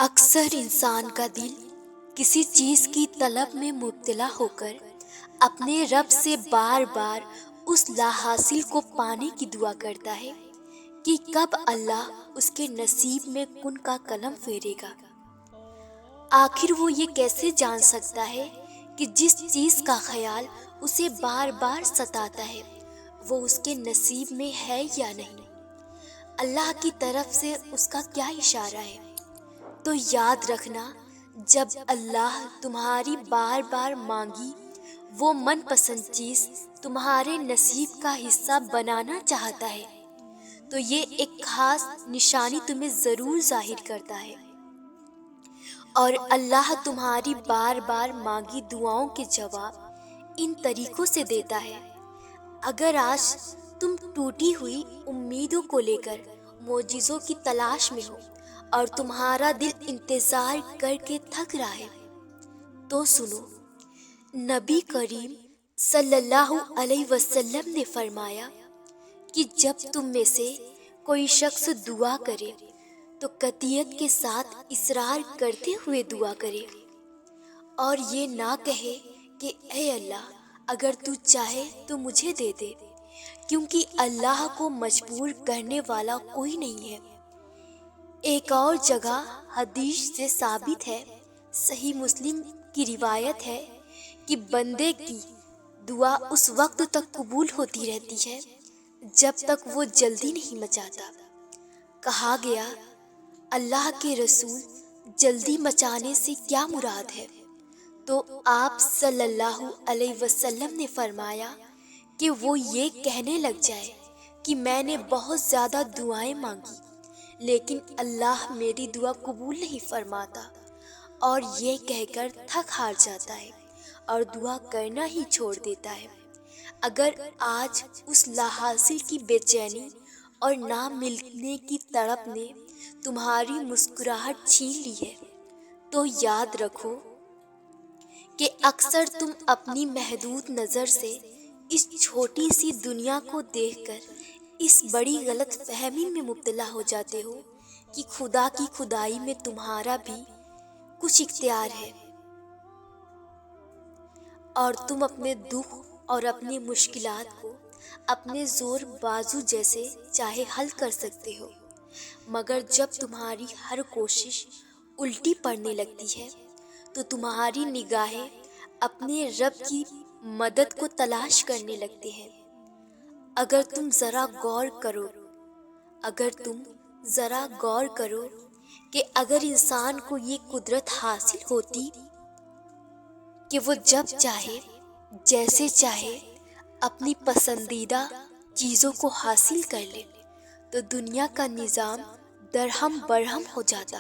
اکثر انسان کا دل کسی چیز کی طلب میں مبتلا ہو کر اپنے رب سے بار بار اس لا حاصل کو پانے کی دعا کرتا ہے کہ کب اللہ اس کے نصیب میں کن کا قلم پھیرے گا۔ آخر وہ یہ کیسے جان سکتا ہے کہ جس چیز کا خیال اسے بار بار ستاتا ہے وہ اس کے نصیب میں ہے یا نہیں؟ اللہ کی طرف سے اس کا کیا اشارہ ہے؟ تو یاد رکھنا، جب اللہ تمہاری بار بار مانگی وہ من پسند چیز تمہارے نصیب کا حصہ بنانا چاہتا ہے تو یہ ایک خاص نشانی تمہیں ضرور ظاہر کرتا ہے، اور اللہ تمہاری بار بار مانگی دعاؤں کے جواب ان طریقوں سے دیتا ہے۔ اگر آج تم ٹوٹی ہوئی امیدوں کو لے کر معجزوں کی تلاش میں ہو اور تمہارا دل انتظار کر کے تھک رہا ہے تو سنو، نبی کریم صلی اللہ علیہ وسلم نے فرمایا کہ جب تم میں سے کوئی شخص دعا کرے تو قطعیت کے ساتھ اصرار کرتے ہوئے دعا کرے اور یہ نہ کہے کہ اے اللہ اگر تو چاہے تو مجھے دے دے، کیونکہ اللہ کو مجبور کرنے والا کوئی نہیں ہے۔ ایک اور جگہ حدیث سے ثابت ہے، صحیح مسلم کی روایت ہے کہ بندے کی دعا اس وقت تک قبول ہوتی رہتی ہے جب تک وہ جلدی نہیں مچاتا۔ کہا گیا، اللہ کے رسول، جلدی مچانے سے کیا مراد ہے؟ تو آپ صلی اللہ علیہ وسلم نے فرمایا کہ وہ یہ کہنے لگ جائے کہ میں نے بہت زیادہ دعائیں مانگی لیکن اللہ میری دعا قبول نہیں فرماتا، اور یہ کہہ کر تھک ہار جاتا ہے اور دعا کرنا ہی چھوڑ دیتا ہے۔ اگر آج اس لا حاصل کی بے چینی اور نہ ملنے کی تڑپ نے تمہاری مسکراہٹ چھین لی ہے تو یاد رکھو کہ اکثر تم اپنی محدود نظر سے اس چھوٹی سی دنیا کو دیکھ کر اس بڑی غلط فہمی میں مبتلا ہو جاتے ہو کہ خدا کی خدائی میں تمہارا بھی کچھ اختیار ہے اور تم اپنے دکھ اور اپنی مشکلات کو اپنے زور بازو جیسے چاہے حل کر سکتے ہو، مگر جب تمہاری ہر کوشش الٹی پڑنے لگتی ہے تو تمہاری نگاہیں اپنے رب کی مدد کو تلاش کرنے لگتے ہیں۔ اگر تم ذرا غور کرو کہ اگر انسان کو یہ قدرت حاصل ہوتی کہ وہ جب چاہے جیسے چاہے اپنی پسندیدہ چیزوں کو حاصل کر لے تو دنیا کا نظام درہم برہم ہو جاتا۔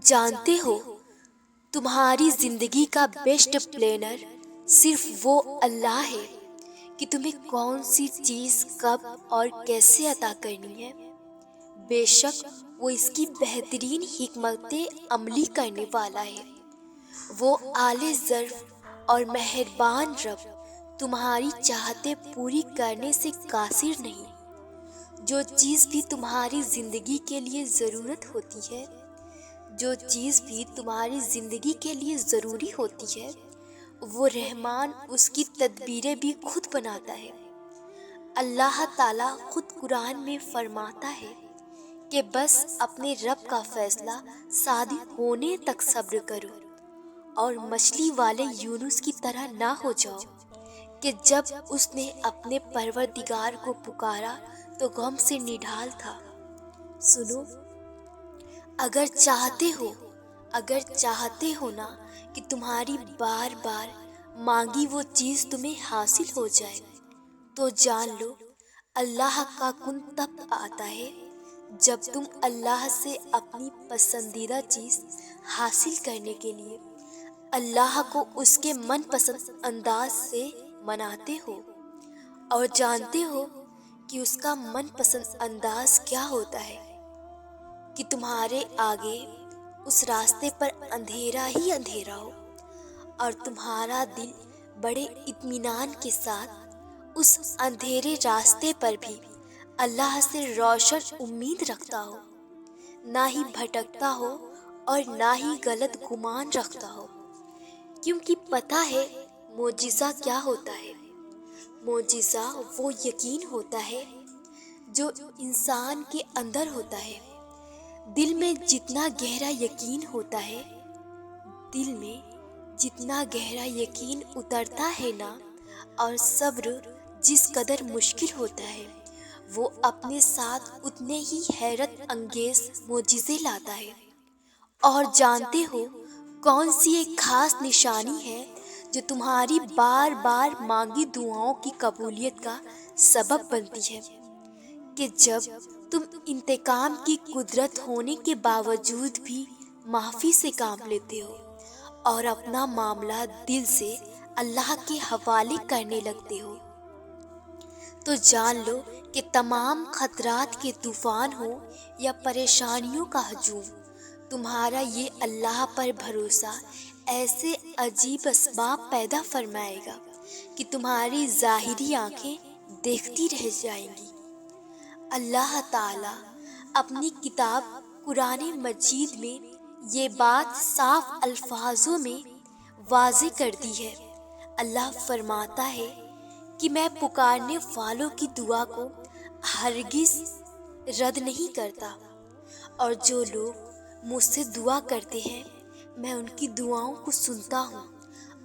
جانتے ہو، تمہاری زندگی کا بیسٹ پلانر صرف وہ اللہ ہے کہ تمہیں کون سی چیز کب اور کیسے عطا کرنی ہے۔ بے شک وہ اس کی بہترین حکمت عملی کرنے والا ہے۔ وہ اعلی ظرف اور مہربان رب تمہاری چاہتیں پوری کرنے سے قاصر نہیں۔ جو چیز بھی تمہاری زندگی کے لیے ضروری ہوتی ہے وہ رحمان اس کی تدبیریں بھی خود بناتا ہے۔ اللہ تعالیٰ خود قرآن میں فرماتا ہے کہ بس اپنے رب کا فیصلہ صادق ہونے تک صبر کرو اور مچھلی والے یونس کی طرح نہ ہو جاؤ کہ جب اس نے اپنے پروردگار کو پکارا تو غم سے نڈھال تھا۔ سنو، اگر چاہتے ہو نا کہ تمہاری بار بار مانگی وہ چیز تمہیں حاصل ہو جائے تو جان لو، اللہ کا کن تب آتا ہے جب تم اللہ سے اپنی پسندیدہ چیز حاصل کرنے کے لیے اللہ کو اس کے من پسند انداز سے مناتے ہو، اور جانتے ہو کہ اس کا من پسند انداز کیا ہوتا ہے کہ تمہارے آگے اس راستے پر اندھیرا ہی اندھیرا ہو اور تمہارا دل بڑے اطمینان کے ساتھ اس اندھیرے راستے پر بھی اللہ سے روشن امید رکھتا ہو، نہ ہی بھٹکتا ہو اور نہ ہی غلط گمان رکھتا ہو، کیونکہ پتہ ہے معجزہ کیا ہوتا ہے۔ معجزہ وہ یقین ہوتا ہے جو انسان کے اندر ہوتا ہے۔ دل میں جتنا گہرا یقین ہوتا ہے، دل میں جتنا گہرا یقین اترتا ہے نا، اور صبر جس قدر مشکل ہوتا ہے، وہ اپنے ساتھ اتنے ہی حیرت انگیز معجزے لاتا ہے۔ اور جانتے ہو کون سی ایک خاص نشانی ہے جو تمہاری بار بار مانگی دعاؤں کی قبولیت کا سبب بنتی ہے؟ کہ جب تم انتقام کی قدرت ہونے کے باوجود بھی معافی سے کام لیتے ہو اور اپنا معاملہ دل سے اللہ کے حوالے کرنے لگتے ہو، تو جان لو کہ تمام خطرات کے طوفان ہو یا پریشانیوں کا ہجوم، تمہارا یہ اللہ پر بھروسہ ایسے عجیب اسباب پیدا فرمائے گا کہ تمہاری ظاہری آنکھیں دیکھتی رہ جائیں گی۔ اللہ تعالیٰ اپنی کتاب قرآن مجید میں یہ بات صاف الفاظوں میں واضح کر دی ہے۔ اللہ فرماتا ہے کہ میں پکارنے والوں کی دعا کو ہرگز رد نہیں کرتا، اور جو لوگ مجھ سے دعا کرتے ہیں میں ان کی دعاؤں کو سنتا ہوں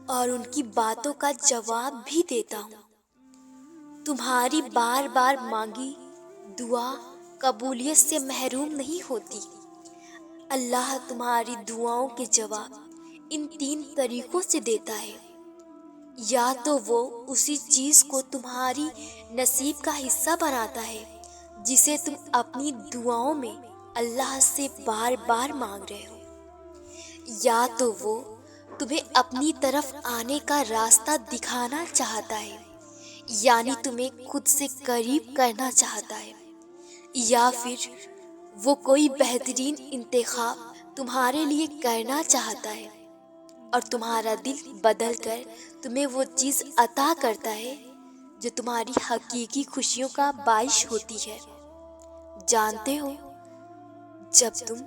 اور ان کی باتوں کا جواب بھی دیتا ہوں۔ تمہاری بار بار مانگی دعا قبولیت سے محروم نہیں ہوتی۔ اللہ تمہاری دعاؤں کے جواب ان 3 طریقوں سے دیتا ہے۔ یا تو وہ اسی چیز کو تمہاری نصیب کا حصہ بناتا ہے جسے تم اپنی دعاؤں میں اللہ سے بار بار مانگ رہے ہو، یا تو وہ تمہیں اپنی طرف آنے کا راستہ دکھانا چاہتا ہے، یعنی تمہیں خود سے قریب کرنا چاہتا ہے، یا پھر وہ کوئی بہترین انتخاب تمہارے لیے کرنا چاہتا ہے اور تمہارا دل بدل کر تمہیں وہ چیز عطا کرتا ہے جو تمہاری حقیقی خوشیوں کا باعث ہوتی ہے۔ جانتے ہو جب تم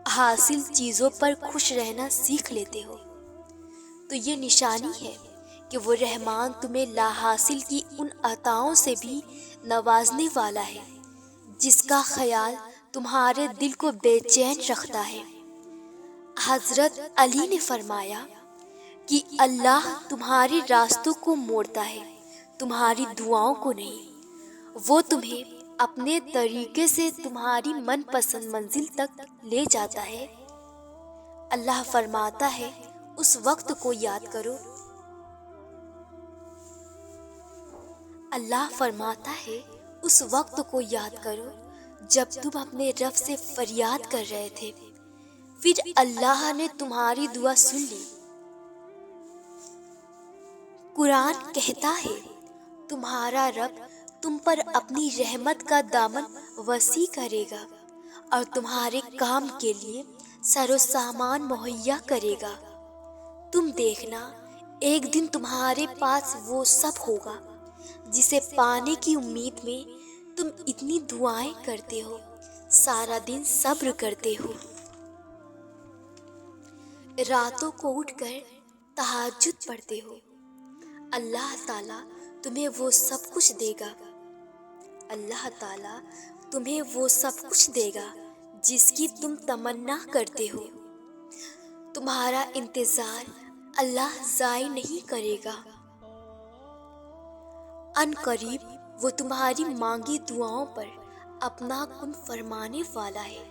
حاصل چیزوں پر خوش رہنا سیکھ لیتے ہو تو یہ نشانی ہے کہ وہ رحمان تمہیں لا حاصل کی ان عطاؤں سے بھی نوازنے والا ہے جس کا خیال تمہارے دل کو بے چین رکھتا ہے۔ حضرت علی نے فرمایا کہ اللہ تمہارے راستوں کو موڑتا ہے، تمہاری دعاؤں کو نہیں۔ وہ تمہیں اپنے طریقے سے تمہاری من پسند منزل تک لے جاتا ہے۔ اللہ فرماتا ہے اس وقت کو یاد کرو، اللہ فرماتا ہے اس وقت کو یاد کرو جب تم اپنے رب سے فریاد کر رہے تھے، پھر اللہ نے تمہاری دعا سن لی۔ قرآن کہتا ہے تمہارا رب تم پر اپنی رحمت کا دامن وسیع کرے گا اور تمہارے کام کے لیے سر و سامان مہیا کرے گا۔ تم دیکھنا ایک دن تمہارے پاس وہ سب ہوگا جسے پانے کی امید میں تم اتنی دعائیں کرتے ہو، سارا دن صبر کرتے ہو، راتوں کو اٹھ کر تہجد پڑھتے ہو۔ اللہ تعالیٰ تمہیں وہ سب کچھ دے گا، اللہ تعالیٰ تمہیں وہ سب کچھ دے گا جس کی تم تمنا کرتے ہو۔ تمہارا انتظار اللہ ضائع نہیں کرے گا، ان قریب وہ تمہاری مانگی دعاؤں پر اپنا کن فرمانے والا ہے،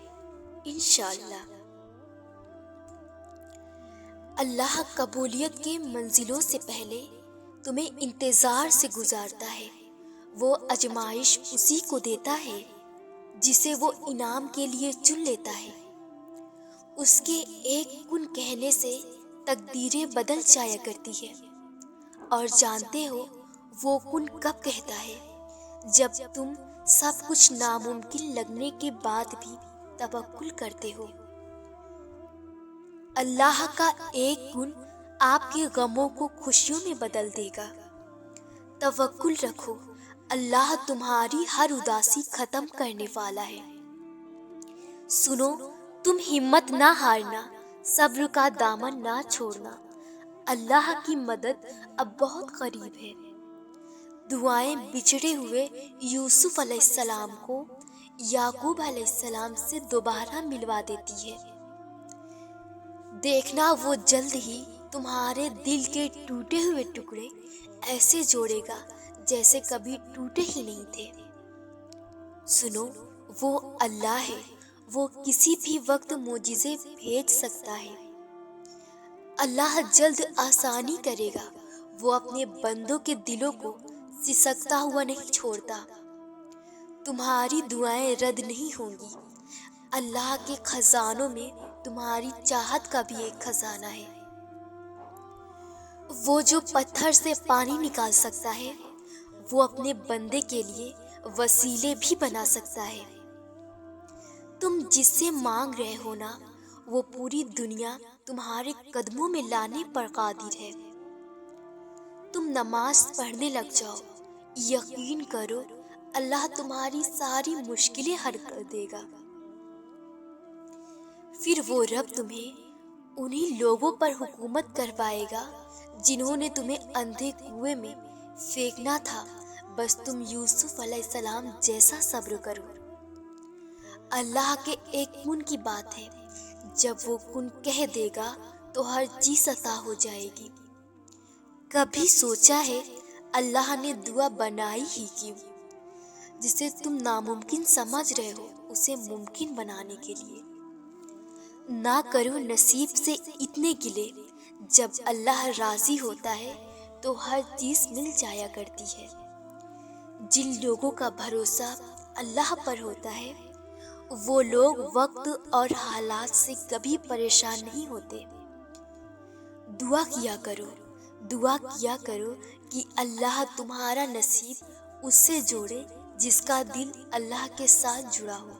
انشاءاللہ۔ اللہ قبولیت کے منزلوں سے پہلے تمہیں انتظار سے گزارتا ہے۔ وہ آزمائش اسی کو دیتا ہے جسے وہ انعام کے لیے چن لیتا ہے۔ اس کے ایک کن کہنے سے تقدیریں بدل جایا کرتی ہے، اور جانتے ہو وہ کن کب کہتا ہے؟ جب تم سب کچھ ناممکن لگنے کے بعد بھی توکل کرتے ہو۔ اللہ کا ایک کن آپ کے غموں کو خوشیوں میں بدل دے گا۔ توکل رکھو، اللہ تمہاری ہر اداسی ختم کرنے والا ہے۔ سنو، تم ہمت نہ ہارنا، صبر کا دامن نہ چھوڑنا، اللہ کی مدد اب بہت قریب ہے۔ دعائیں بچھڑے ہوئے یوسف علیہ السلام کو یعقوب علیہ السلام سے دوبارہ ملوا دیتی ہے۔ دیکھنا وہ جلد ہی تمہارے دل کے ٹوٹے ہوئے ٹکڑے ایسے جوڑے گا جیسے کبھی ٹوٹے ہی نہیں تھے۔ سنو، وہ اللہ ہے، وہ کسی بھی وقت معجزے بھیج سکتا ہے۔ اللہ جلد آسانی کرے گا، وہ اپنے بندوں کے دلوں کو سسکتا ہوا نہیں چھوڑتا۔ تمہاری دعائیں رد نہیں ہوں گی۔ اللہ کے خزانوں میں تمہاری چاہت کا بھی ایک خزانہ ہے۔ وہ جو پتھر سے پانی نکال سکتا ہے، وہ اپنے بندے کے لیے وسیلے بھی بنا سکتا ہے۔ تم جس سے مانگ رہے ہو نا، وہ پوری دنیا تمہارے قدموں میں لانے پر قادر ہے۔ تم نماز پڑھنے لگ جاؤ، یقین کرو اللہ تمہاری ساری مشکلیں حل کر دے گا۔ پھر وہ رب تمہیں انہی لوگوں پر حکومت کروائے گا جنہوں نے تمہیں اندھے کنویں میں پھینکنا تھا، بس تم یوسف علیہ السلام جیسا صبر کرو۔ اللہ کے ایک کن کی بات ہے، جب وہ کن کہہ دے گا تو ہر چیز عطا ہو جائے گی۔ کبھی سوچا ہے اللہ نے دعا بنائی ہی کیوں؟ جسے تم ناممکن سمجھ رہے ہو اسے ممکن بنانے کے لیے۔ نہ کرو نصیب سے اتنے گلے، جب اللہ راضی ہوتا ہے تو ہر چیز مل جایا کرتی ہے۔ جن لوگوں کا بھروسہ اللہ پر ہوتا ہے وہ لوگ وقت اور حالات سے کبھی پریشان نہیں ہوتے۔ دعا کیا کرو کہ اللہ تمہارا نصیب اس سے جوڑے جس کا دل اللہ کے ساتھ جڑا ہو۔